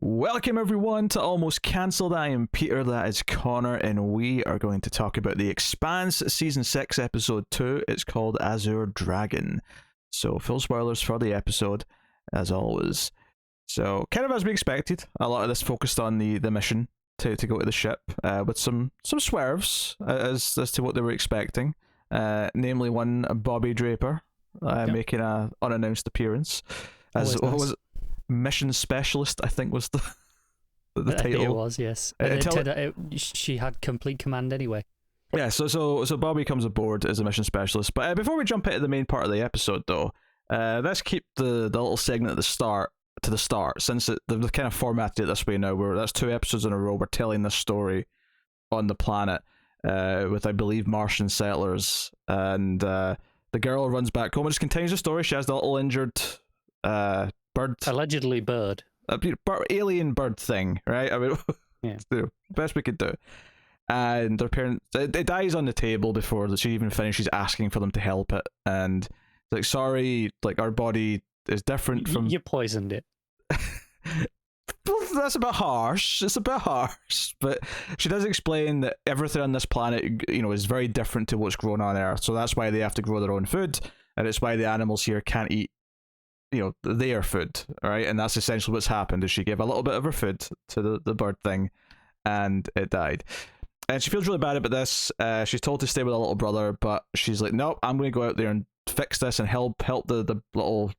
Welcome everyone to Almost Cancelled. I am Peter, that is Connor, and we are going to talk about The Expanse Season 6 Episode 2. It's called Azure Dragon. So full spoilers for the episode, as always. So kind of as we expected, a lot of this focused on the mission to go to the ship, with some swerves as to what they were expecting. Namely one Bobby Draper making an unannounced appearance. As Always nice. what was it? Mission specialist, I think was the I title. think it was, yes. She had complete command anyway. Yeah, so Bobby comes aboard as a mission specialist. But before we jump into the main part of the episode, though, let's keep the little segment at the start to the start, since they've kind of formatted it this way now. Where that's 2 episodes in a row. We're telling this story on the planet with, I believe, Martian settlers, and the girl runs back home and just continues the story. She has the little injured bird, Allegedly bird. alien bird thing, right? I mean, Yeah. the best we could do. And their parents, it dies on the table before she even finishes asking for them to help it. And it's like, sorry, like our body is different from. You poisoned it. Well, that's a bit harsh. It's a bit harsh, but she does explain that everything on this planet, is very different to what's grown on Earth. So that's why they have to grow their own food, and it's why the animals here can't eat their food, right? And that's essentially what's happened. Is she gave a little bit of her food to the bird thing, and it died. And she feels really bad about this. She's told to stay with her little brother, but she's like, nope, I'm going to go out there and fix this and help the little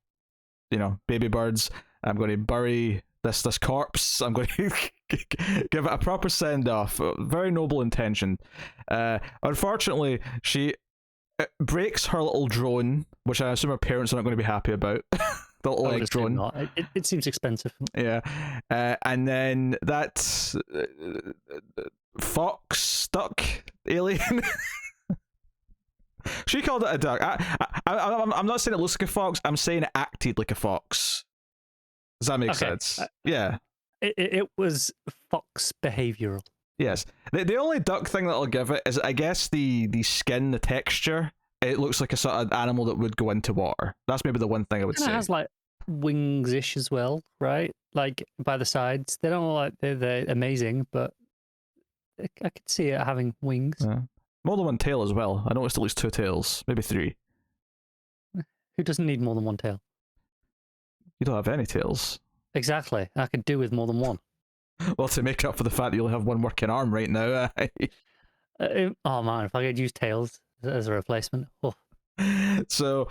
baby birds. I'm going to bury this corpse. I'm going to give it a proper send off. Very noble intention. Unfortunately, she breaks her little drone, which I assume her parents are not going to be happy about. The little egg drone. Not. It seems expensive. Yeah. And then that fox duck alien. She called it a duck. I'm not saying it looks like a fox. I'm saying it acted like a fox. Does that make sense? Yeah. It was fox behavioral. Yes. The only duck thing that I'll give it is, I guess, the skin, the texture. It looks like a sort of animal that would go into water. That's maybe the one thing I would say. It has like wings-ish as well, right? Like by the sides. They don't look like they're amazing, but I could see it having wings. Yeah. More than one tail as well. I noticed at least 2 tails, maybe 3. Who doesn't need more than one tail? You don't have any tails. Exactly. I could do with more than one. Well, to make up for the fact that you only have one working arm right now. Oh man, if I could use tails as a replacement. Oh. So,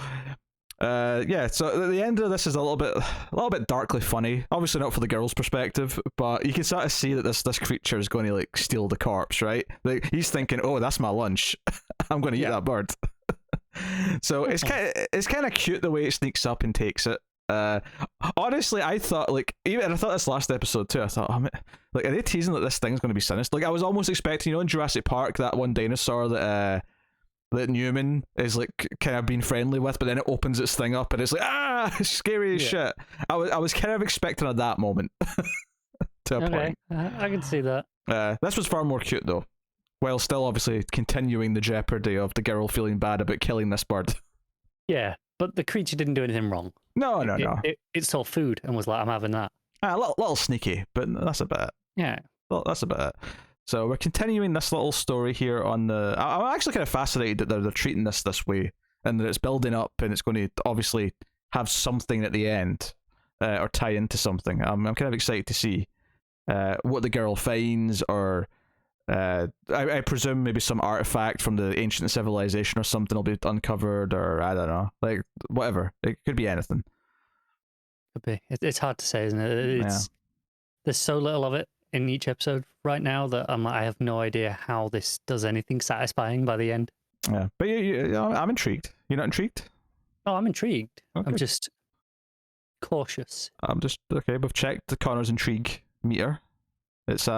yeah. So the end of this is a little bit darkly funny. Obviously not for the girl's perspective, but you can sort of see that this creature is going to like steal the corpse, right? Like he's thinking, oh, that's my lunch. I'm going to eat that bird. So it's kind of cute the way it sneaks up and takes it. Honestly, I thought I thought this last episode too. I thought, are they teasing that this thing's going to be sinister? Like I was almost expecting, in Jurassic Park, that one dinosaur that Newman is like kind of being friendly with, but then it opens its thing up and it's like scary as shit. I was kind of expecting at that moment to a point. I can see that. This was far more cute though, while still obviously continuing the jeopardy of the girl feeling bad about killing this bird. Yeah, but the creature didn't do anything wrong. No. It saw food and was like, I'm having that. A little sneaky, but that's about it. Yeah. Well, that's about it. So we're continuing this little story here on the. I'm actually kind of fascinated that they're treating this way, and that it's building up, and it's going to obviously have something at the end, or tie into something. I'm kind of excited to see what the girl finds, or I presume maybe some artifact from the ancient civilization or something will be uncovered, or I don't know, like whatever. It could be anything. Could be. It's hard to say, isn't it? There's so little of it in each episode right now that I have no idea how this does anything satisfying by the end. Yeah, but I'm intrigued. You're not intrigued? Oh, I'm intrigued. Okay. I'm just cautious. I'm just okay. We've checked the Connor's intrigue meter. It's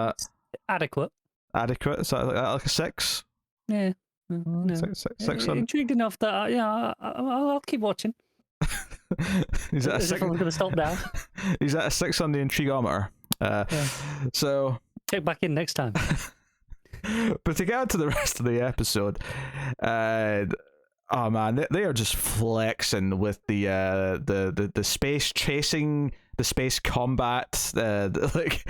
Adequate. It's like a 6. Yeah. No. Six on. Intrigued enough that I'll keep watching. Is that a 6? I'm going to stop now. Is that a 6 on the intriguometer? So check back in next time. But to get on to the rest of the episode, oh man, they are just flexing with the space chasing the space combat. Like,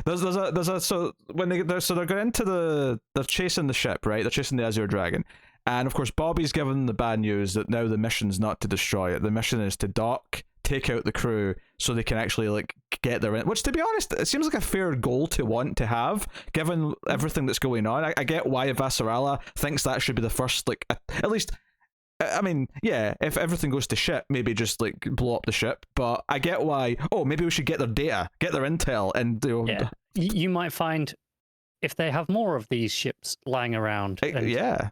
there's a so when they're going into they're chasing the ship, right? They're chasing the Azure Dragon, and of course Bobby's given the bad news that now the mission's not to destroy it. The mission is to dock, take out the crew, so they can actually like get their in. Which, to be honest, it seems like a fair goal to want to have, given everything that's going on. I get why Vasarala thinks that should be the first, like, at least. I mean, yeah, if everything goes to shit, maybe just like blow up the ship. But I get why. Oh, maybe we should get their data, get their intel, and yeah, you might find if they have more of these ships lying around. Yeah,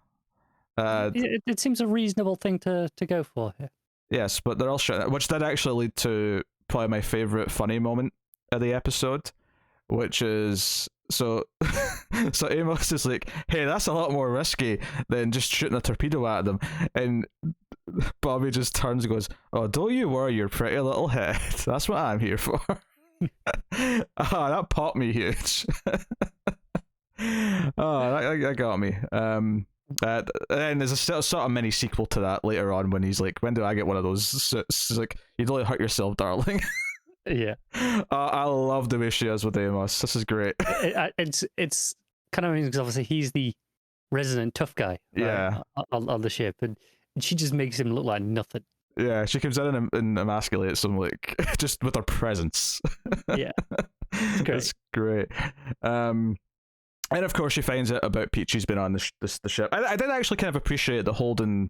it seems a reasonable thing to go for here. Yes, but they're all shit, which did actually lead to probably my favorite funny moment of the episode, which is so Amos is like, hey, that's a lot more risky than just shooting a torpedo at them, and Bobby just turns and goes, oh, don't you worry your pretty little head, that's what I'm here for. That popped me huge. That got me. And there's a sort of mini sequel to that later on when he's like, when do I get one of those suits? He's like, you don't hurt yourself, darling. Yeah. I love the way she is with Amos. This is great. It's kind of because obviously he's the resident tough guy, right, yeah, on the ship, and she just makes him look like nothing. Yeah, she comes in and emasculates him, like, just with her presence. Yeah, it's great. It's great. And of course she finds out about Peachy's been on the ship. I did actually kind of appreciate that Holden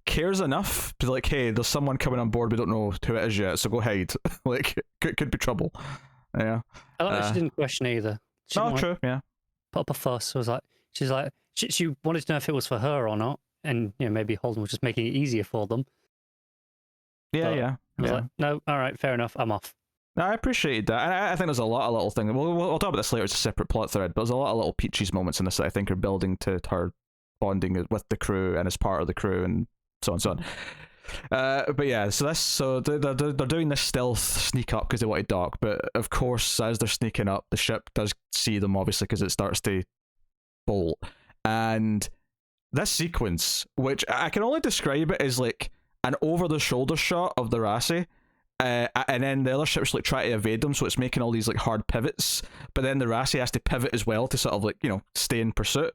cares enough to be like, hey, there's someone coming on board, we don't know who it is yet, so go hide. Like, could be trouble. Yeah. I like that she didn't question either. She didn't true, yeah. Put up a fuss. She's like, she wanted to know if it was for her or not, and maybe Holden was just making it easier for them. Yeah, but yeah. I was like, no, all right, fair enough, I'm off. I appreciated that. And I think there's a lot of little things. We'll talk about this later. It's a separate plot thread, but there's a lot of little Peaches moments in this that I think are building to her bonding with the crew and as part of the crew and so on and so on. But yeah, so they're doing this stealth sneak up because they want to dock. But of course, as they're sneaking up, the ship does see them, obviously, because it starts to bolt. And this sequence, which I can only describe it as like an over-the-shoulder shot of the Rassi. And then the other ships like try to evade them, so it's making all these like hard pivots. But then the Rassi has to pivot as well to sort of like, stay in pursuit.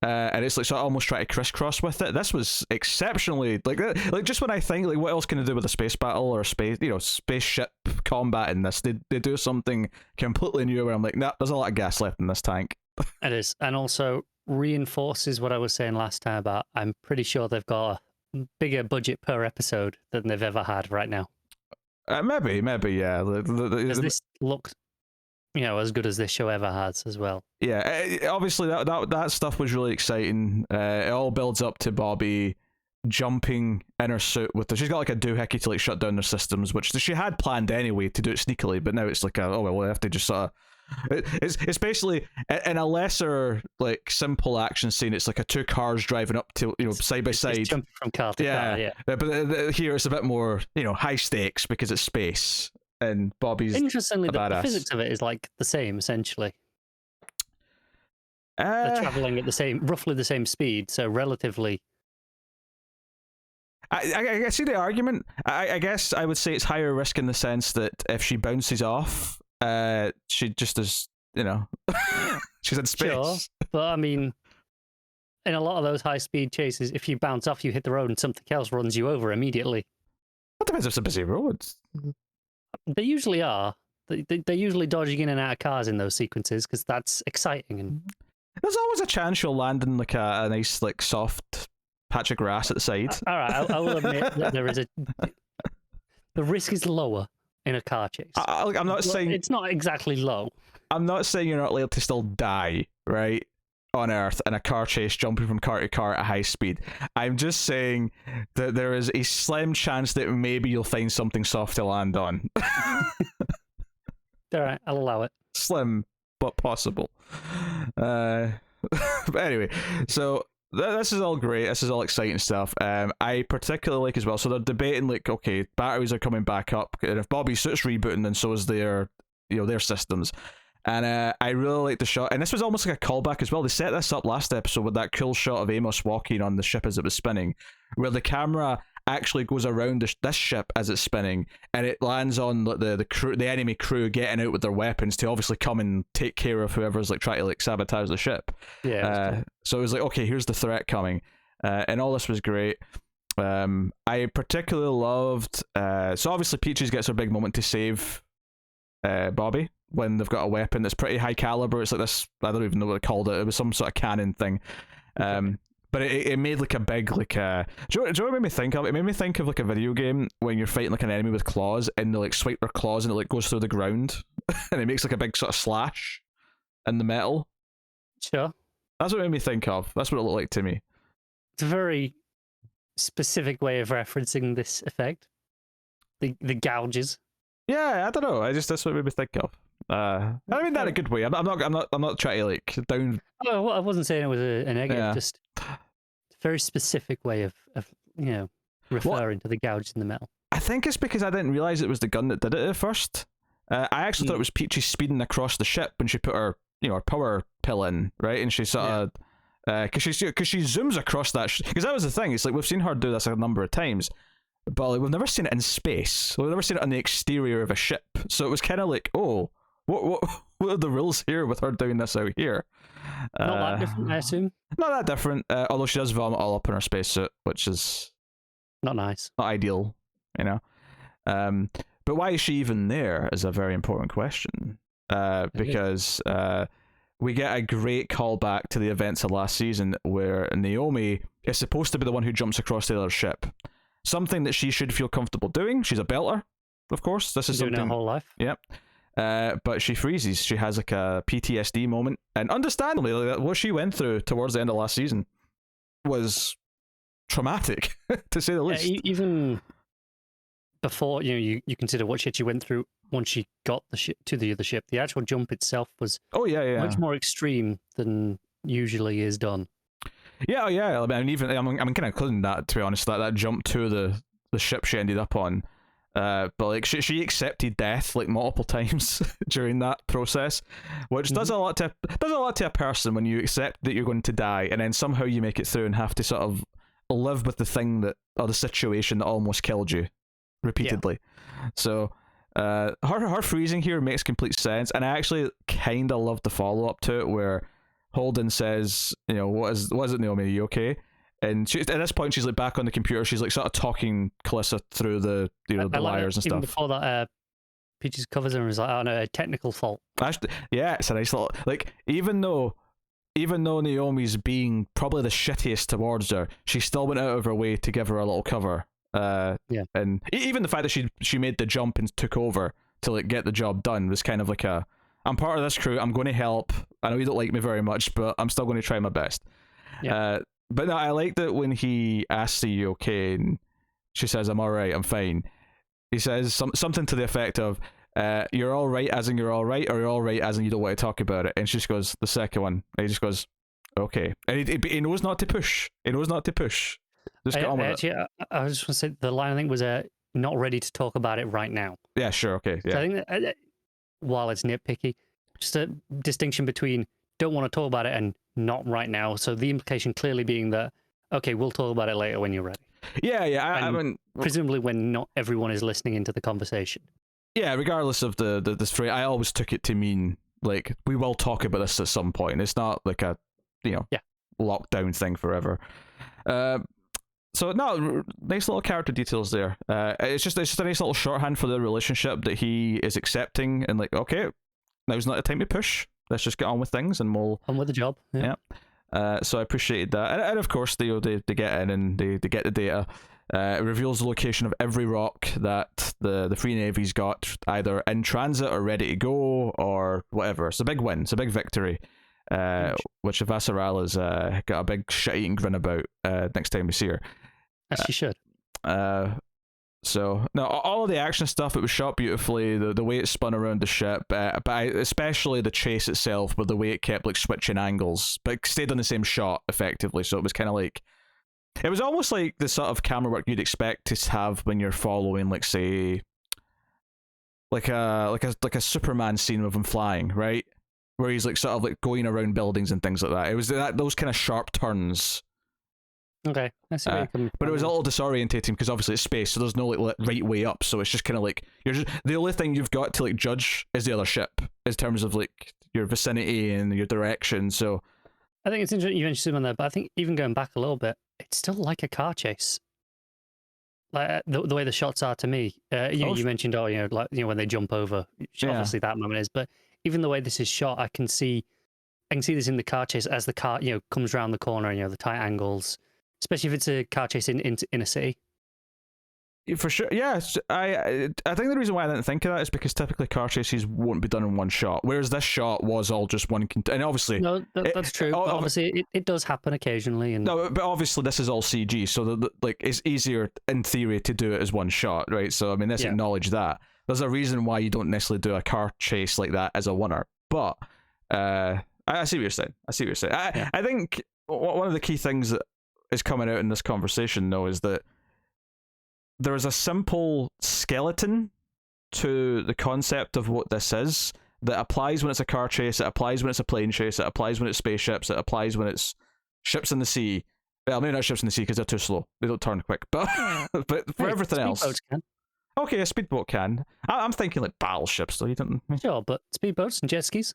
And it's like sort of almost try to crisscross with it. This was exceptionally like just when I think like what else can I do with a space battle or spaceship combat in this? They do something completely new where I'm like, nah, there's a lot of gas left in this tank. It is, and also reinforces what I was saying last time about I'm pretty sure they've got a bigger budget per episode than they've ever had right now. Maybe, yeah. Does this look, as good as this show ever has as well? Yeah, obviously that stuff was really exciting. It all builds up to Bobby jumping in her suit she's got like a doohickey to like shut down their systems, which she had planned anyway to do it sneakily, but now it's like we have to just sort of. It's basically in a lesser like simple action scene. It's like a two cars driving up to side by side, jumping from car to car. Yeah, but here it's a bit more high stakes because it's space and Bobby's interestingly the physics of it is like the same essentially. They're traveling at roughly the same speed, so relatively. I see the argument. I guess I would say it's higher risk in the sense that if she bounces off. She just is, she's in space. Sure, but I mean, in a lot of those high-speed chases, if you bounce off, you hit the road and something else runs you over immediately. That depends if it's a busy road. They usually are. They're usually dodging in and out of cars in those sequences because that's exciting. And there's always a chance you'll land in like a nice, like, soft patch of grass at the side. All right, I will admit that there is the risk is lower in a car chase. I'm not saying it's not exactly low. I'm not saying you're not allowed to still die, right, on Earth in a car chase, jumping from car to car at high speed. I'm just saying that there is a slim chance that maybe you'll find something soft to land on. All right, I'll allow it. Slim, but possible. But anyway, so this is all great. This is all exciting stuff. I particularly like as well. So they're debating like, okay, batteries are coming back up, and if Bobby's suit's rebooting, then so is their systems. And I really like the shot, and this was almost like a callback as well. They set this up last episode with that cool shot of Amos walking on the ship as it was spinning, where the camera actually goes around this ship as it's spinning, and it lands on the crew, the enemy crew, getting out with their weapons to obviously come and take care of whoever's like trying to like sabotage the ship. Yeah. So it was like, okay, here's the threat coming, and all this was great. I particularly loved. So obviously Peaches gets her big moment to save Bobby when they've got a weapon that's pretty high caliber. It's like this. I don't even know what they called it. It was some sort of cannon thing. But it made like a big like do you know what it made me think of? It made me think of like a video game when you're fighting like an enemy with claws and they like swipe their claws and it like goes through the ground and it makes like a big sort of slash in the metal. Sure. That's what it made me think of. That's what it looked like to me. It's a very specific way of referencing this effect. The gouges. Yeah, I don't know. That's what it made me think of. I mean that in a good way. I'm not trying to like down. Oh, I wasn't saying it was a negative. Yeah. Just a very specific way of referring to the gouges in the metal. I think it's because I didn't realize it was the gun that did it at first. I actually thought it was Peachy speeding across the ship when she put her her power pill in, right? And she sort of because she zooms across that because that was the thing. It's like we've seen her do this a number of times, but like, we've never seen it in space. We've never seen it on the exterior of a ship. So it was kind of like, oh, what are the rules here with her doing this out here? Not that different, I assume. Not that different. Although she does vomit all up in her spacesuit, which is not nice, not ideal, But why is she even there is a very important question. Because we get a great callback to the events of last season where Naomi is supposed to be the one who jumps across the other ship. Something that she should feel comfortable doing. She's a belter, of course. This is doing something her whole life. Yep. But she freezes. She has like a PTSD moment, and understandably, like, what she went through towards the end of last season was traumatic, to say the least. Even before you consider what shit she went through once she got the ship to the other ship, the actual jump itself was much more extreme than usually is done. Yeah. I mean, even I'm kind of including that, to be honest. That jump to the ship she ended up on. But like she accepted death like multiple times during that process, which does a lot to a person when you accept that you're going to die and then somehow you make it through and have to sort of live with the thing that or the situation that almost killed you repeatedly. Yeah. So her freezing here makes complete sense, and I actually kind of love the follow up to it where Holden says, what is it, Naomi? Are you okay? And at this point, she's like back on the computer. She's like sort of talking Calissa through the the wires and stuff. Even before that, Peaches covers her and is like, "Oh no, a technical fault." Actually, yeah, it's a nice little like. Even though Naomi's being probably the shittiest towards her, she still went out of her way to give her a little cover. And even the fact that she made the jump and took over to like get the job done was kind of like I'm part of this crew. I'm going to help. I know you don't like me very much, but I'm still going to try my best. Yeah. But no, I like that when he asks, "Are you okay?" and she says, "I'm all right. I'm fine." He says something to the effect of, "You're all right, as in you're all right, or you're all right, as in you don't want to talk about it." And she just goes, "The second one." And he just goes, "Okay." And he knows not to push. He knows not to push. Just get on with it. I just want to say the line I think was not ready to talk about it right now. Yeah, sure, okay. Yeah. So I think that, while it's nitpicky, just a distinction between don't want to talk about it and not right now. So the implication clearly being that, okay, we'll talk about it later when you're ready. Yeah. I mean, presumably when not everyone is listening into the conversation. Yeah, regardless of this phrase, I always took it to mean like we will talk about this at some point. It's not like a lockdown thing forever. So no, nice little character details there. It's just a nice little shorthand for the relationship that he is accepting and like, okay, now's not the time to push. Let's just get on with things and we'll on with the job. Yeah. So I appreciated that, and of course they get in and they get the data. It reveals the location of every rock that the Free Navy's got, either in transit or ready to go or whatever. It's a big win. It's a big victory. Which Vassaral has got a big shit-eating grin about next time we see her. As she should. So no, all of the action stuff, it was shot beautifully. The way it spun around the ship, but especially the chase itself, with the way it kept like switching angles, but it stayed on the same shot effectively. So it was kind of like, it was almost like the sort of camera work you'd expect to have when you're following, like say, like a Superman scene of him flying, right? Where he's like sort of like going around buildings and things like that. It was those kind of sharp turns Okay, I see where you're coming But from. it was a little disorientating because obviously it's space, so there's no like right way up. So it's just kind of like you're just the only thing you've got to like judge is the other ship in terms of like your vicinity and your direction. So I think it's interesting you mentioned on there, but I think even going back a little bit, it's still like a car chase. Like the way the shots are to me. You mentioned, like when they jump over, obviously that moment is. But even the way this is shot, I can see this in the car chase as the car comes around the corner. The tight angles, especially if it's a car chase in a city. for sure, yeah. I think the reason why I didn't think of that is because typically car chases won't be done in one shot, whereas this shot was all just one. And obviously, no, that's true. But obviously, it does happen occasionally. And no, but obviously this is all CG, so like it's easier in theory to do it as one shot, right? So I mean, let's acknowledge that. There's a reason why you don't necessarily do a car chase like that as a winner, but I see what you're saying. I think one of the key things that is coming out in this conversation, though, is that there is a simple skeleton to the concept of what this is that applies when it's a car chase, it applies when it's a plane chase, it applies when it's spaceships, it applies when it's ships in the sea. Well, maybe not ships in the sea because they're too slow. They don't turn quick. But for everything else. Can. Okay, a speedboat can. I'm thinking like battleships, though. You don't. Sure, but speedboats and jet skis.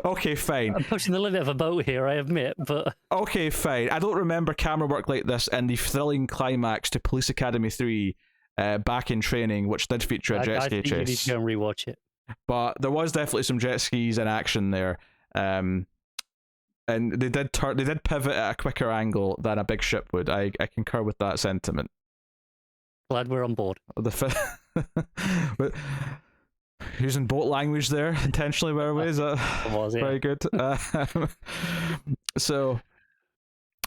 Okay, fine. I'm pushing the limit of a boat here, I admit, but... Okay, fine. I don't remember camera work like this in the thrilling climax to Police Academy 3 back in training, which did feature a jet ski chase. You need to go and rewatch it. But there was definitely some jet skis in action there. And they did pivot at a quicker angle than a big ship would. I concur with that sentiment. Glad we're on board. But using boat language there intentionally, by the way, is that very good? So,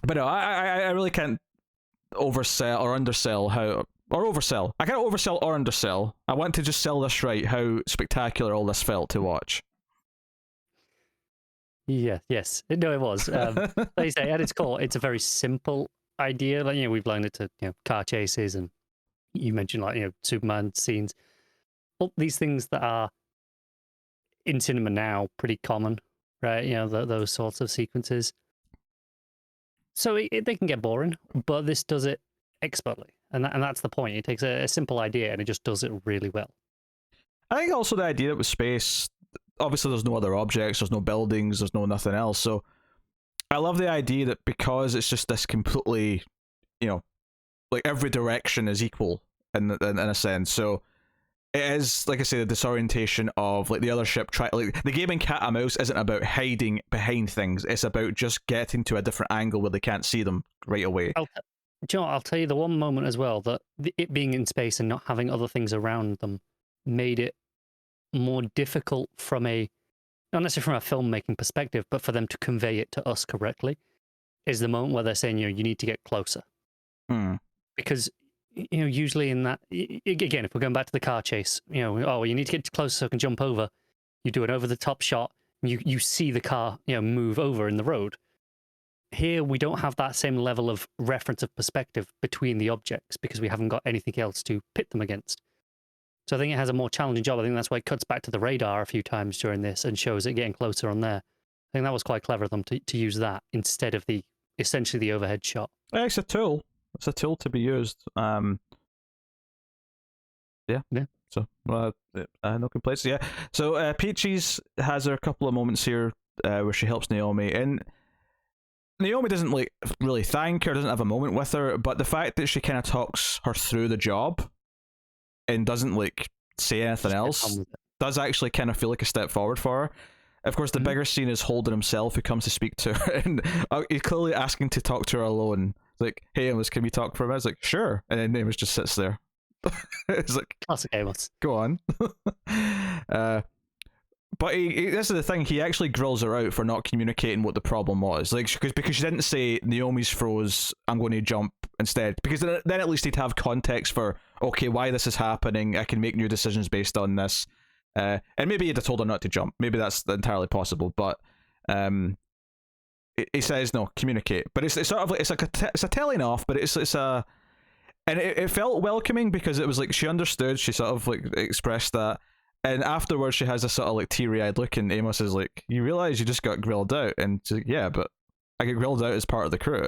but no, I really can't oversell or undersell oversell. I can't oversell or undersell. I want to just sell this right. How spectacular all this felt to watch. Yeah. Yes. No, it was. Like you say, at its core, it's a very simple idea. Like we've learned it to car chases, and you mentioned like Superman scenes. All these things that are in cinema now pretty common, right? Those sorts of sequences. So they can get boring, but this does it expertly, and that's the point. It takes a simple idea and it just does it really well. I think also the idea that with space, obviously there's no other objects, there's no buildings, there's no nothing else. So I love the idea that because it's just this completely, like every direction is equal in a sense. So it is, like I say, the disorientation of like the other ship like the gaming cat and mouse isn't about hiding behind things. It's about just getting to a different angle where they can't see them right away. I'll tell you the one moment as well that it being in space and not having other things around them made it more difficult from not necessarily from a filmmaking perspective, but for them to convey it to us correctly, is the moment where they're saying, you need to get closer. Because usually in that, again, if we're going back to the car chase, you need to get closer so I can jump over. You do an over-the-top shot, and you see the car, move over in the road. Here, we don't have that same level of reference of perspective between the objects because we haven't got anything else to pit them against. So I think it has a more challenging job. I think that's why it cuts back to the radar a few times during this and shows it getting closer on there. I think that was quite clever of them to use that instead of essentially the overhead shot. It's a tool. It's a tool to be used. Yeah. So, no complaints. Yeah. So, Peaches has a couple of moments here where she helps Naomi, and Naomi doesn't really thank her, doesn't have a moment with her, but the fact that she kind of talks her through the job and doesn't say anything else does actually kind of feel like a step forward for her. Of course, the bigger scene is Holden himself, who comes to speak to her, and he's clearly asking to talk to her alone. Like, hey, Amos, can we talk for a minute? I was like, sure. And then Amos just sits there. It's like, classic Amos. Go on. But this is the thing, he actually grills her out for not communicating what the problem was. Because she didn't say, Naomi's froze, I'm going to jump instead. Because then at least he'd have context for, okay, why this is happening, I can make new decisions based on this. And maybe he'd have told her not to jump. Maybe that's entirely possible. But he says, no, communicate. But it's sort of like, it's a telling off, but it's a... And it felt welcoming because it was like she understood, she sort of expressed that. And afterwards, she has a sort of teary-eyed look, and Amos is like, "You realize you just got grilled out?" And she's like, "Yeah, but I get grilled out as part of the crew.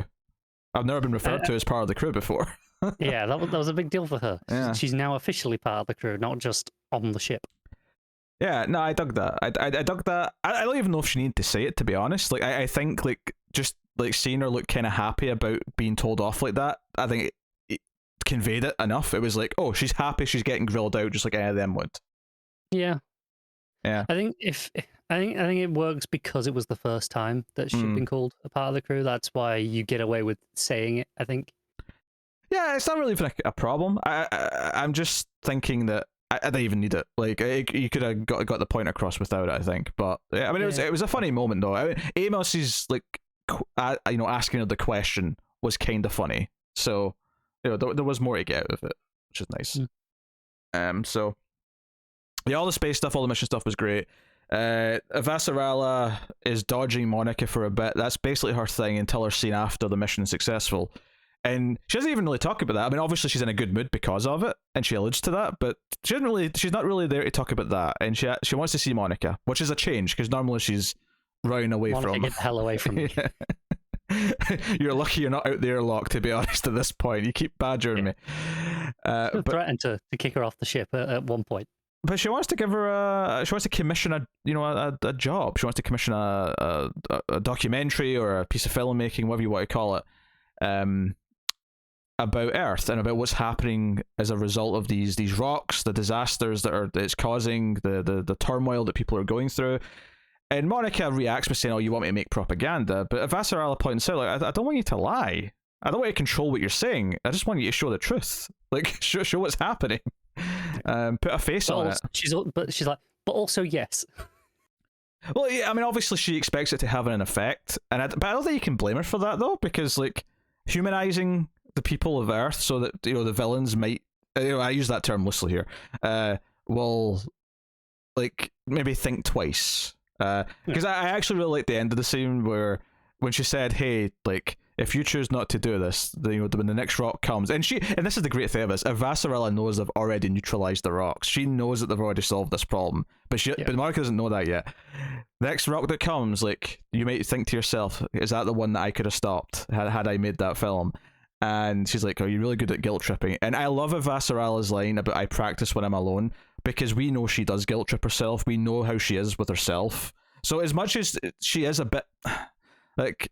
I've never been referred to as part of the crew before. Yeah, that was a big deal for her. Yeah. She's now officially part of the crew, not just on the ship. Yeah, no, I dug that. I dug that. I don't even know if she needed to say it, to be honest. Like, I think, like, just, like, seeing her look kind of happy about being told off like that, I think it conveyed it enough. It was like, oh, she's happy she's getting grilled out just like any of them would. Yeah. Yeah. I think it works because it was the first time that she'd been called a part of the crew. That's why you get away with saying it, I think. Yeah, it's not really even a problem. I'm just thinking that I don't even need it. Like, you could have got the point across without it, I think. But yeah, I mean, it was a funny moment though. I mean, Amos's like, asking her the question was kind of funny. So, there was more to get out of it, which is nice. So yeah, all the space stuff, all the mission stuff was great. Avasarala is dodging Monica for a bit. That's basically her thing until her scene after the mission is successful. And she doesn't even really talk about that. I mean, obviously she's in a good mood because of it, and she alludes to that, but she's not really there to talk about that. And she wants to see Monica, which is a change, because normally she's running away Monica, from. get the hell away from me. You're lucky you're not out there, Locke, to be honest, at this point. You keep badgering me. But threatened to kick her off the ship at one point. But she wants to give her she wants to commission a job. She wants to commission a documentary or a piece of filmmaking, whatever you want to call it, about Earth and about what's happening as a result of these rocks, the disasters that it's causing, the turmoil that people are going through. And Monica reacts by saying, "Oh, you want me to make propaganda?" But Avasarala points out, like, I don't want you to lie. I don't want you to control what you're saying. I just want you to show the truth. Like, show what's happening. Put a face on it. She's like, but also yes. Well, yeah, I mean, obviously she expects it to have an effect, but I don't think you can blame her for that though, because like humanizing the people of Earth so that the villains might, I use that term loosely here, will like maybe think twice. Because I actually really like the end of the scene where when she said, "Hey, like, if you choose not to do this, when the next rock comes," and this is the great thing of this, Avasarala knows they've already neutralized the rocks. She knows that they've already solved this problem, but Monica doesn't know that yet. The next rock that comes, like, you might think to yourself, "Is that the one that I could have stopped had I made that film?" And she's like, "Oh, you're really good at guilt tripping." And I love Avasarala's line about "I practice when I'm alone," because we know she does guilt trip herself. We know how she is with herself. So as much as she is a bit like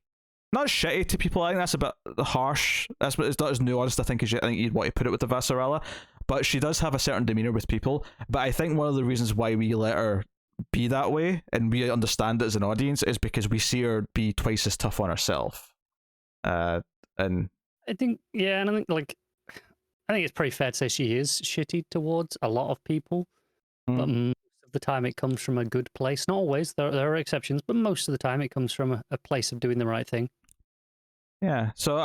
not shitty to people, I think that's a bit harsh. It's not as nuanced, I think, as you'd want to put it with Avasarala. But she does have a certain demeanor with people. But I think one of the reasons why we let her be that way and we understand it as an audience is because we see her be twice as tough on herself. And I think, yeah, and I think it's pretty fair to say she is shitty towards a lot of people, but most of the time it comes from a good place. Not always, there are exceptions, but most of the time it comes from a place of doing the right thing. Yeah, so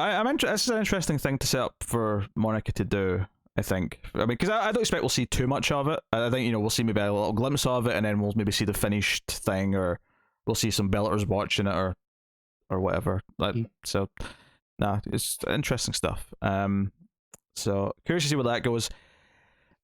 this is an interesting thing to set up for Monica to do, I think. I mean, because I don't expect we'll see too much of it. I think, we'll see maybe a little glimpse of it, and then we'll maybe see the finished thing, or we'll see some Belters watching it, or whatever. So, it's interesting stuff. So curious to see where that goes.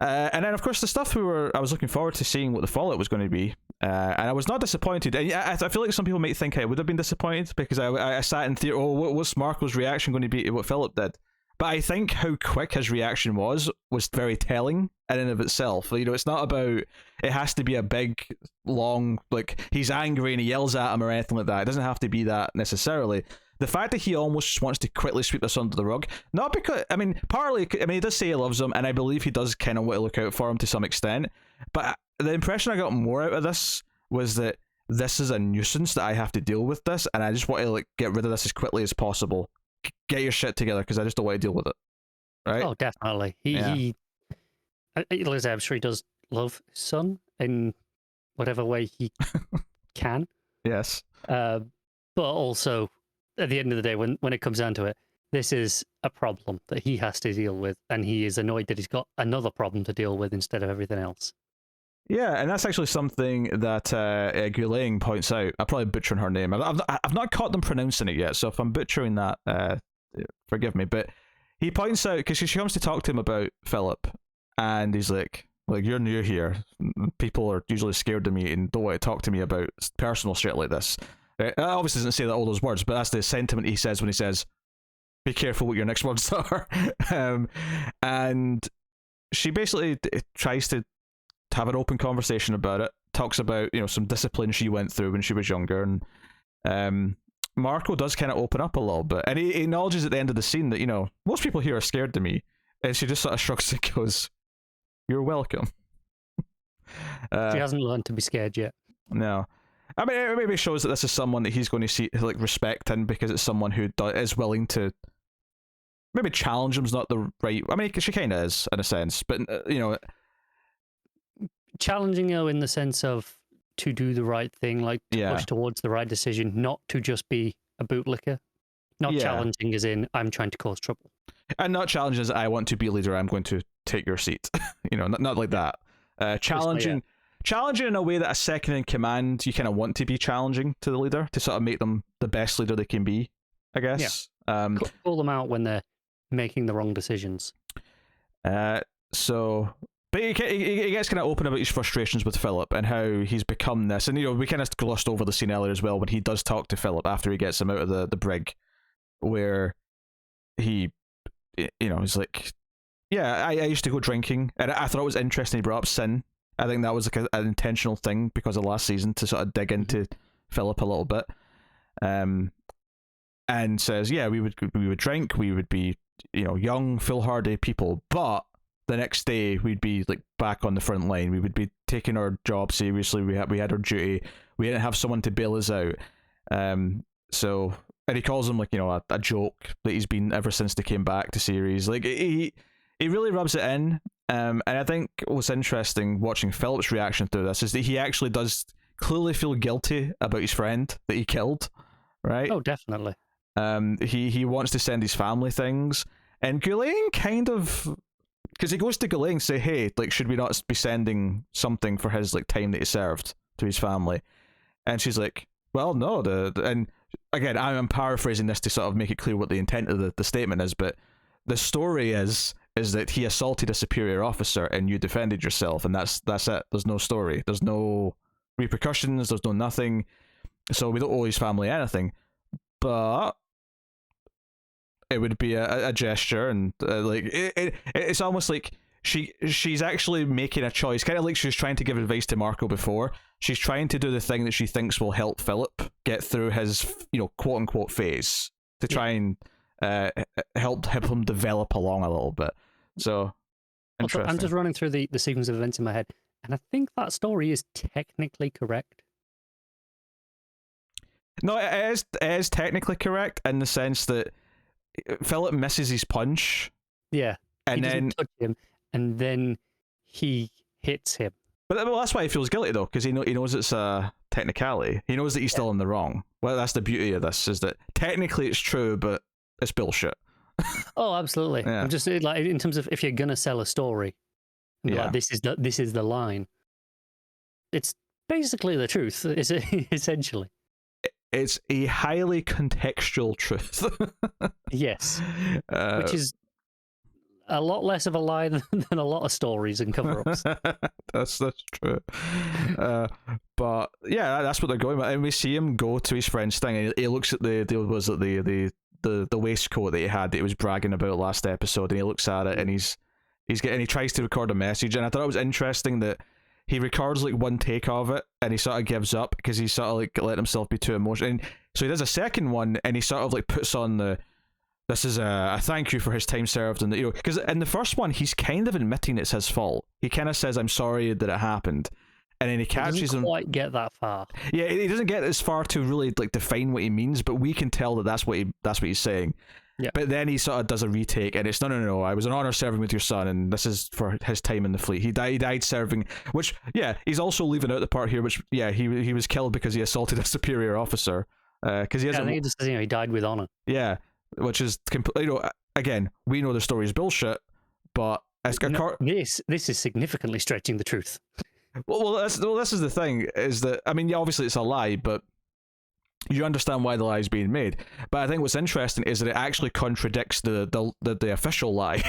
And then, of course, the stuff I was looking forward to seeing what the fallout was going to be. And I was not disappointed. And I feel like some people might think I would have been disappointed because I sat in theatre, what's Marco's reaction going to be to what Philip did? But I think how quick his reaction was very telling in and of itself. It's not about, it has to be a big, long, like, he's angry and he yells at him or anything like that. It doesn't have to be that necessarily. The fact that he almost just wants to quickly sweep this under the rug, not because, partly, he does say he loves him, and I believe he does kind of want to look out for him to some extent, but the impression I got more out of this was that this is a nuisance that I have to deal with this, and I just want to, get rid of this as quickly as possible. Get your shit together, because I just don't want to deal with it. Right? Oh, definitely. I'm sure he does love his son in whatever way he can. Yes. But also, at the end of the day, when it comes down to it, this is a problem that he has to deal with, and he is annoyed that he's got another problem to deal with instead of everything else. Yeah, and that's actually something that Gulaying points out. I'm probably butchering her name. I've not caught them pronouncing it yet, so if I'm butchering that, forgive me. But he points out, because she comes to talk to him about Philip, and he's like, "You're new here. People are usually scared of me and don't want to talk to me about personal shit like this. Right? Obviously doesn't say that all those words, but that's the sentiment he says when he says, "Be careful what your next words are." And she basically tries to have an open conversation about it. Talks about some discipline she went through when she was younger, and Marco does kind of open up a little bit, and he acknowledges at the end of the scene that most people here are scared of me, and she just sort of shrugs and goes, "You're welcome." She hasn't learned to be scared yet. No. I mean, it maybe shows that this is someone that he's going to see respect in, because it's someone who is willing to maybe challenge him's not the right. I mean, she kind of is in a sense, but challenging her in the sense of to do the right thing, like to push towards the right decision, not to just be a bootlicker. Not challenging as in I'm trying to cause trouble, and not challenging as I want to be leader. I'm going to take your seat. Not like that. Challenging in a way that a second in command, you kind of want to be challenging to the leader to sort of make them the best leader they can be, I guess. Call them out when they're making the wrong decisions. But he gets kind of open about his frustrations with Philip and how he's become this. And, we kind of glossed over the scene earlier as well when he does talk to Philip after he gets him out of the brig, where he, he's like, I used to go drinking. And I thought it was interesting he brought up sin. I think that was like an intentional thing because of last season to sort of dig into Philip a little bit. And says, we would drink, we would be, young, foolhardy people, but the next day we'd be like back on the front line. We would be taking our job seriously. We had our duty. We didn't have someone to bail us out. And he calls him like a joke that he's been ever since they came back to series. Like he really rubs it in. And I think what's interesting watching Philip's reaction through this is that he actually does clearly feel guilty about his friend that he killed. Right? Oh, definitely. He wants to send his family things, and Ghislaine kind of, because he goes to Ghislaine and say, hey, like, should we not be sending something for his like time that he served to his family? And she's like, well, no. And again, I'm paraphrasing this to sort of make it clear what the intent of the statement is, but the story is that he assaulted a superior officer and you defended yourself, and that's it. There's no story. There's no repercussions. There's no nothing. So we don't owe his family anything. But it would be a gesture, and it's almost like she's actually making a choice, kind of like she was trying to give advice to Marco before. She's trying to do the thing that she thinks will help Philip get through his quote unquote phase, to try and help him develop along a little bit. So interesting. I'm just running through the sequence of events in my head, and I think that story is technically correct. No, it is technically correct in the sense that Philip misses his punch. Yeah, and he then touch him, and then he hits him. But that's why he feels guilty though, because he knows it's a technicality. He knows that he's still in the wrong. Well, that's the beauty of this, is that technically it's true, but it's bullshit. Oh, absolutely. Yeah. I'm just like, in terms of if you're gonna sell a story, like this is the line. It's basically the truth. Is it essentially? It's a highly contextual truth. Yes, which is a lot less of a lie than a lot of stories and cover-ups. That's true. But yeah, that's what they're going with. And we see him go to his friend's thing, and he looks at the waistcoat that he had that he was bragging about last episode, and he looks at it, and he tries to record a message. And I thought it was interesting that he records like one take of it, and he sort of gives up because he's sort of like letting himself be too emotional. And so he does a second one, and he sort of like puts on this is a thank you for his time served, and because in the first one he's kind of admitting it's his fault. He kind of says, I'm sorry that it happened, and then he catches him. Quite get that far. Yeah, he doesn't get as far to really like define what he means, but we can tell that that's what he's saying. Yeah. But then he sort of does a retake, and it's no. I was an honor serving with your son, and this is for his time in the fleet. He died serving, which he's also leaving out the part here, which he was killed because he assaulted a superior officer. Because he hasn't. I think it just says he died with honor. Yeah, which is again, we know the story is bullshit, but this is significantly stretching the truth. Well, this is the thing, is that obviously it's a lie, but you understand why the lie is being made. But I think what's interesting is that it actually contradicts the official lie,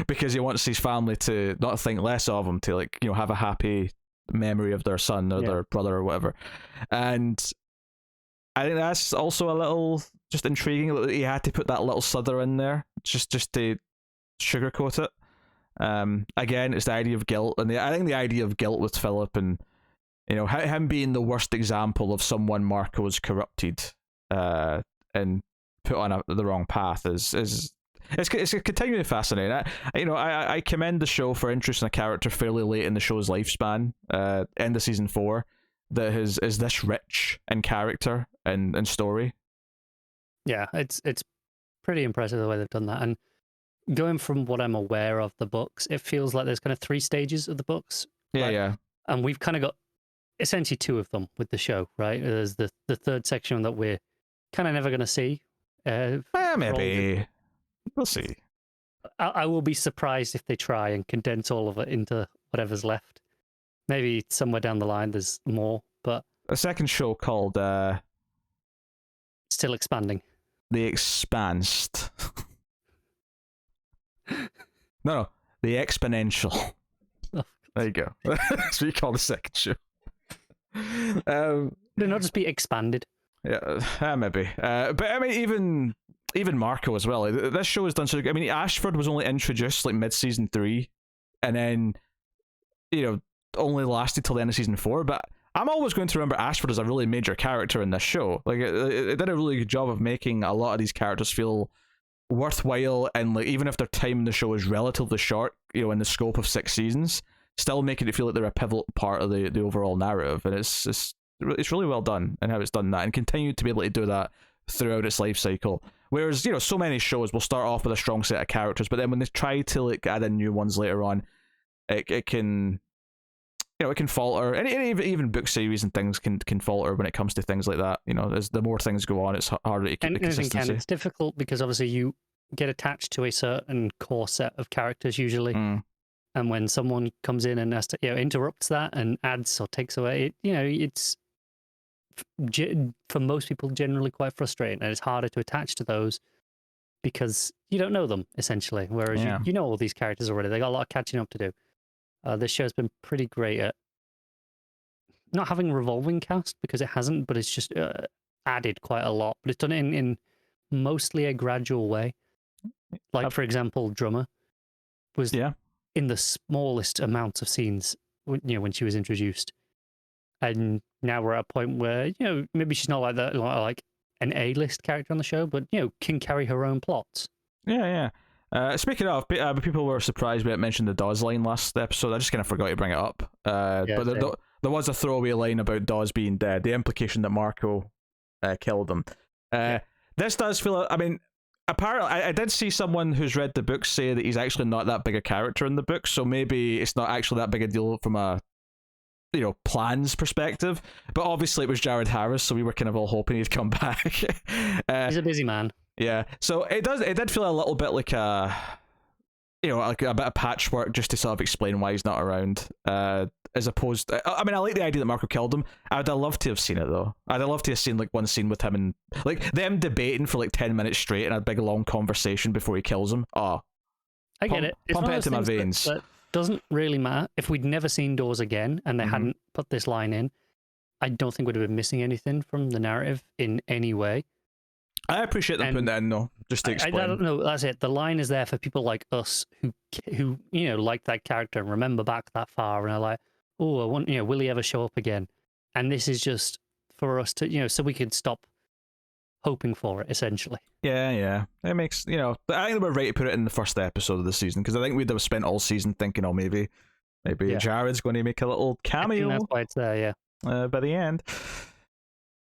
because he wants his family to not think less of him, to have a happy memory of their son or their brother or whatever. And I think that's also a little just intriguing that he had to put that little slither in there just to sugarcoat it. Again, it's the idea of guilt, and I think the idea of guilt with Philip, and him being the worst example of someone Marco's corrupted, and put on the wrong path is it's continually fascinating. I commend the show for introducing a character fairly late in the show's lifespan, end of season 4, that is this rich in character and story. Yeah, it's pretty impressive the way they've done that. And going from what I'm aware of the books, it feels like there's kind of 3 stages of the books. Yeah, right? yeah. And we've kind of got essentially 2 of them with the show, right? There's the third section that we're kind of never going to see. Maybe. We'll see. I will be surprised if they try and condense all of it into whatever's left. Maybe somewhere down the line there's more, but a second show called still expanding. The Expanse. No, The Exponential. Oh, there you go. That's what you call the second show. Did it not just be expanded? Yeah, maybe. But I mean, even Marco as well. This show has done so. I mean, Ashford was only introduced like mid-season 3, and then only lasted till the end of season 4. But I'm always going to remember Ashford as a really major character in this show. Like, it did a really good job of making a lot of these characters feel worthwhile, and like even if their time in the show is relatively short, in the scope of 6 seasons, still making it feel like they're a pivotal part of the overall narrative. And it's really well done in how it's done that, and continued to be able to do that throughout its life cycle. Whereas so many shows will start off with a strong set of characters, but then when they try to like add in new ones later on, it can it can falter, and even book series and things can falter when it comes to things like that. As the more things go on, it's harder to keep the consistency. It's difficult because obviously you get attached to a certain core set of characters usually, and when someone comes in and has to interrupts that and adds or takes away, it's for most people generally quite frustrating, and it's harder to attach to those because you don't know them essentially. Whereas you know all these characters already; they got a lot of catching up to do. This show's been pretty great at not having a revolving cast because it hasn't, but it's just added quite a lot. But it's done it in mostly a gradual way. Like, for example, Drummer was in the smallest amounts of scenes when she was introduced. And now we're at a point where, maybe she's not like that, like an A-list character on the show, but, can carry her own plots. Yeah. Speaking of, people were surprised when it mentioned the Dawes line last episode. I just kind of forgot to bring it up. But there was a throwaway line about Dawes being dead. The implication that Marco killed him. This does feel... I mean, apparently, I did see someone who's read the book say that he's actually not that big a character in the book, so maybe it's not actually that big a deal from a plans perspective. But obviously it was Jared Harris, so we were kind of all hoping he'd come back. He's a busy man. Yeah, so it did feel a little bit like like a bit of patchwork just to sort of explain why he's not around, as opposed to, I mean, I like the idea that Marco killed him. I'd have loved to have seen it though. I'd have loved to have seen like one scene with him and like them debating for like 10 minutes straight and a big long conversation before he kills him. I get it. It's pump it into my veins. That doesn't really matter. If we'd never seen Dawes again and they hadn't put this line in, I don't think we'd have been missing anything from the narrative in any way. I appreciate them putting that in though, just to explain. I don't know. That's it. The line is there for people like us who like that character and remember back that far and are like, oh, I want will he ever show up again? And this is just for us to so we can stop hoping for it essentially. Yeah. It makes I think we're right to put it in the first episode of the season because I think we'd have spent all season thinking, oh, maybe Jared's going to make a little cameo. That's why it's there, by the end.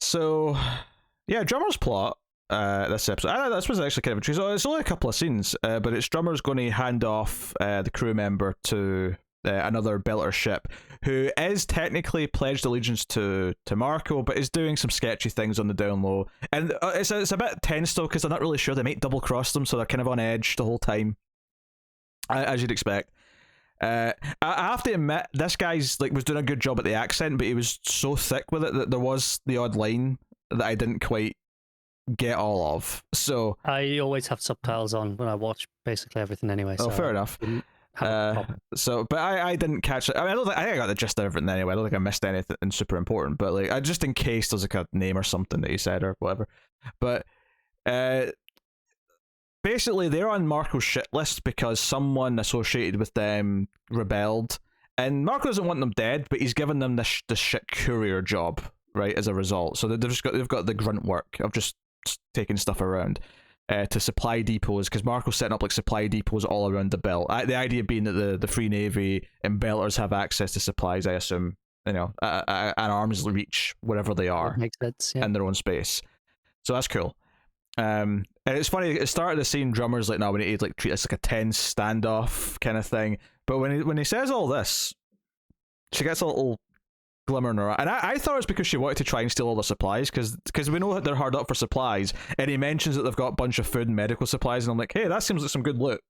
So Drummer's plot. This episode, this was actually kind of interesting. So it's only a couple of scenes, but it's Drummer's going to hand off the crew member to another Belter ship, who is technically pledged allegiance to Marco, but is doing some sketchy things on the down low. And it's a bit tense though, because they're not really sure. They might double cross them, so they're kind of on edge the whole time, as you'd expect. I have to admit, this guy's was doing a good job at the accent, but he was so thick with it that there was the odd line that I didn't quite get all of. So I always have subtitles on when I watch basically everything anyway. Oh, fair enough. have a problem. So, but I didn't catch it. I mean, I think I got the gist of everything anyway. I don't think I missed anything super important. But like, just in case there's like a name or something that he said or whatever. But basically, they're on Marco's shit list because someone associated with them rebelled, and Marco doesn't want them dead, but he's given them this shit courier job, right? As a result, so they've got the grunt work of just taking stuff around. To supply depots, because Marco's setting up like supply depots all around the belt. The idea being that the Free Navy and Belters have access to supplies, I assume, an arm's reach wherever they are. That makes sense, yeah. In their own space. So that's cool. And it's funny, it started the scene, Drummer's like, no, we need to like treat this like a tense standoff kind of thing. But when he says all this, she gets a little glimmer in her eye. And I thought it was because she wanted to try and steal all the supplies, because we know that they're hard up for supplies, and he mentions that they've got a bunch of food and medical supplies, and I'm like, hey, that seems like some good loot.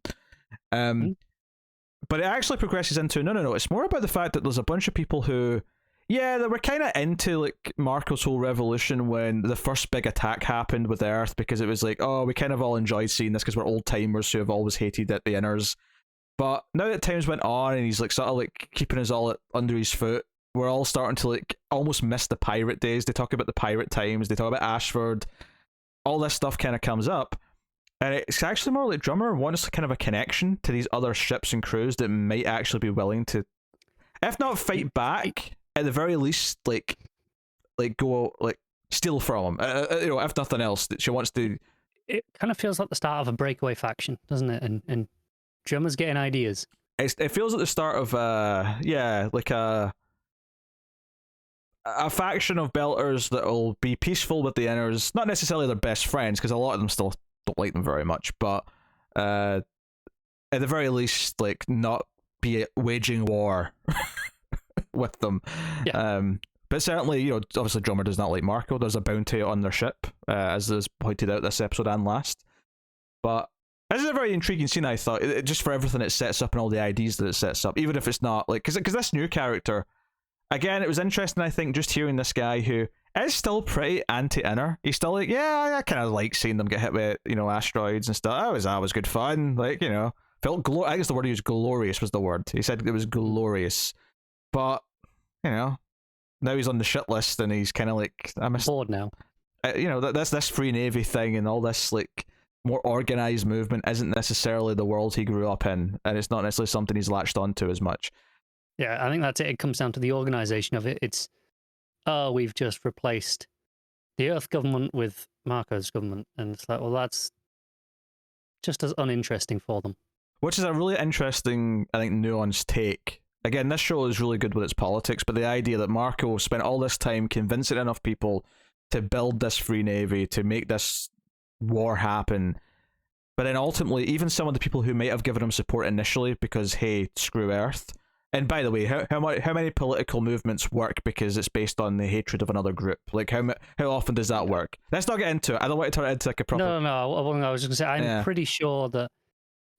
But it actually progresses into no, it's more about the fact that there's a bunch of people who, yeah, they were kind of into like Marco's whole revolution when the first big attack happened with Earth, because it was like, oh, we kind of all enjoyed seeing this because we're old timers who have always hated the inners. But now that times went on and he's like sort of like keeping us all under his foot, we're all starting to like almost miss the pirate days. They talk about the pirate times, they talk about Ashford, all this stuff kind of comes up, and it's actually more like Drummer wants kind of a connection to these other ships and crews that might actually be willing to, if not fight back, at the very least like go like steal from him. If nothing else, that she wants to. It kind of feels like the start of a breakaway faction, doesn't it? And Drummer's getting ideas. It feels like the start of like a faction of Belters that will be peaceful with the inners, not necessarily their best friends, because a lot of them still don't like them very much, but at the very least, like, not be waging war with them. Yeah. But certainly, obviously Drummer does not like Marco. There's a bounty on their ship, as is pointed out this episode and last. But this is a very intriguing scene, I thought, just for everything it sets up and all the ideas that it sets up, even if it's not, like, because this new character, again, it was interesting, I think, just hearing this guy who is still pretty anti-inner. He's still like, yeah, I kind of like seeing them get hit with, asteroids and stuff. That was good fun. Like, felt I guess the word he used, glorious was the word. He said it was glorious. But, now he's on the shit list and he's kind of like, I'm bored now. This Free Navy thing and all this, like, more organized movement isn't necessarily the world he grew up in, and it's not necessarily something he's latched onto as much. Yeah, I think that's it. It comes down to the organization of it. It's, we've just replaced the Earth government with Marco's government. And it's like, well, that's just as uninteresting for them. Which is a really interesting, I think, nuanced take. Again, this show is really good with its politics, but the idea that Marco spent all this time convincing enough people to build this Free Navy, to make this war happen, but then ultimately, even some of the people who might have given him support initially because, hey, screw Earth. And by the way, how many political movements work because it's based on the hatred of another group? Like, how often does that work? Let's not get into it. I don't want to turn it into like a proper... No. I was just going to say, I'm pretty sure that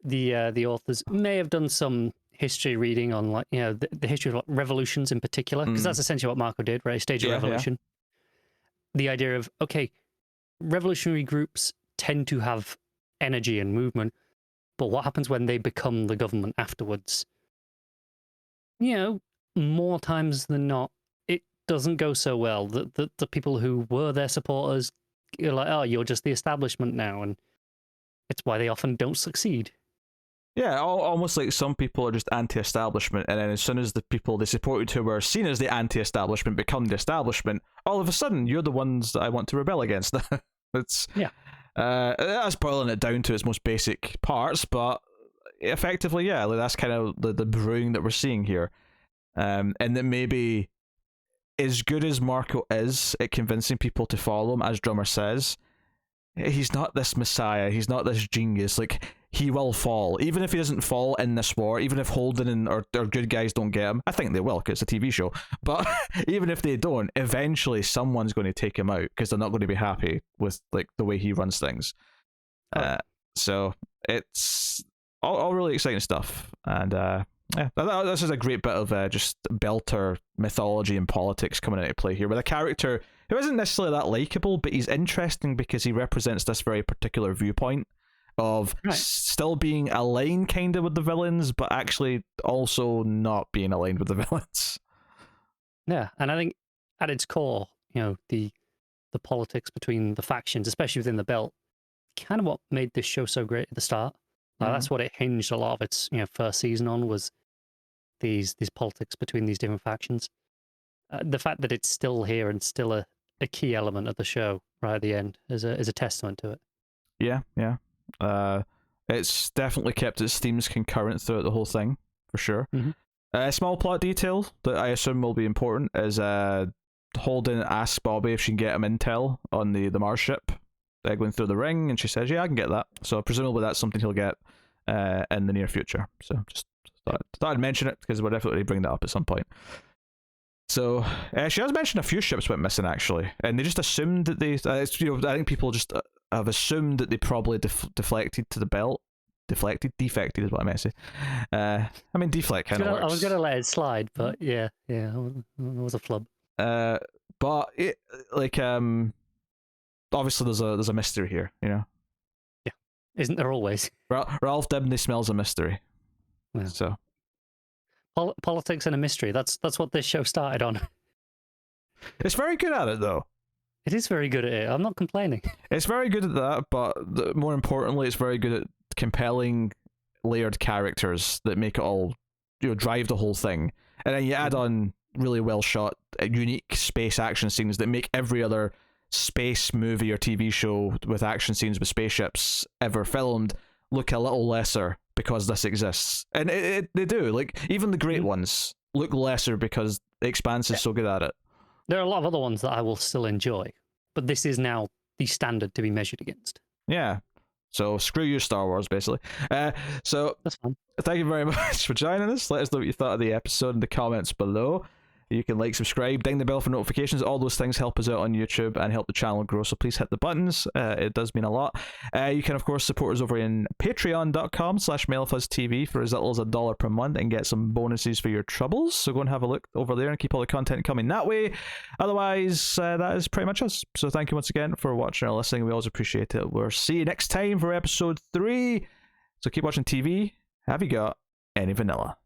the authors may have done some history reading on, like, the history of, like, revolutions in particular, because that's essentially what Marco did, right? He staged a revolution. Yeah. The idea of, okay, revolutionary groups tend to have energy and movement, but what happens when they become the government afterwards? More times than not, it doesn't go so well. The people who were their supporters are like, oh, you're just the establishment now, and it's why they often don't succeed. Yeah, almost like some people are just anti-establishment, and then as soon as the people they supported who were seen as the anti-establishment become the establishment, all of a sudden you're the ones that I want to rebel against. It's that's boiling it down to its most basic parts, but effectively, yeah, like that's kind of the brewing that we're seeing here. And that maybe as good as Marco is at convincing people to follow him, as Drummer says, he's not this messiah, he's not this genius. Like, he will fall. Even if he doesn't fall in this war, even if Holden or good guys don't get him, I think they will because it's a TV show, but even if they don't, eventually someone's going to take him out because they're not going to be happy with, like, the way he runs things. So it's all really exciting stuff, and this is a great bit of just Belter mythology and politics coming into play here with a character who isn't necessarily that likable, but he's interesting because he represents this very particular viewpoint, of Right. still being aligned kind of with the villains, but actually also not being aligned with the villains. Yeah, and I think at its core, the politics between the factions, especially within the belt, kind of what made this show so great at the start. Like, that's what it hinged a lot of its first season on, was these politics between these different factions. The fact that it's still here and still a key element of the show right at the end is a testament to it. Yeah, yeah. It's definitely kept its themes concurrent throughout the whole thing, for sure. Mm-hmm. A small plot detail that I assume will be important is Holden asks Bobby if she can get him intel on the Mars ship going through the ring, and she says, yeah, I can get that. So presumably that's something he'll get in the near future. So just thought I'd mention it, because we'll definitely bring that up at some point. So she has mentioned a few ships went missing, actually, and they just assumed that they, I think people just have assumed that they probably deflected to the belt. Defected is what I meant to say. I mean, deflect kind of works. I was gonna let it slide, but yeah, it was a flub. But it, like, obviously there's a mystery here, Yeah, isn't there always? Ralph Dibny smells a mystery. Yeah. So politics and a mystery. That's what this show started on. It's very good at it, though. It is very good at it. I'm not complaining. It's very good at that, but more importantly, it's very good at compelling, layered characters that make it all, drive the whole thing. And then you add on really well shot, unique space action scenes that make every other space movie or TV show with action scenes with spaceships ever filmed look a little lesser because this exists. And they do. Like, even the great ones look lesser because the Expanse is so good at it. There are a lot of other ones that I will still enjoy, but this is now the standard to be measured against. Yeah. So screw you, Star Wars, basically. So that's fun. Thank you very much for joining us. Let us know what you thought of the episode in the comments below. You can like, subscribe, ding the bell for notifications. All those things help us out on YouTube and help the channel grow, so please hit the buttons. It does mean a lot. You can, of course, support us over in patreon.com/MailFuzzTV for as little as $1 per month and get some bonuses for your troubles. So go and have a look over there and keep all the content coming that way. Otherwise, that is pretty much us. So thank you once again for watching or listening. We always appreciate it. We'll see you next time for episode 3. So keep watching TV. Have you got any vanilla?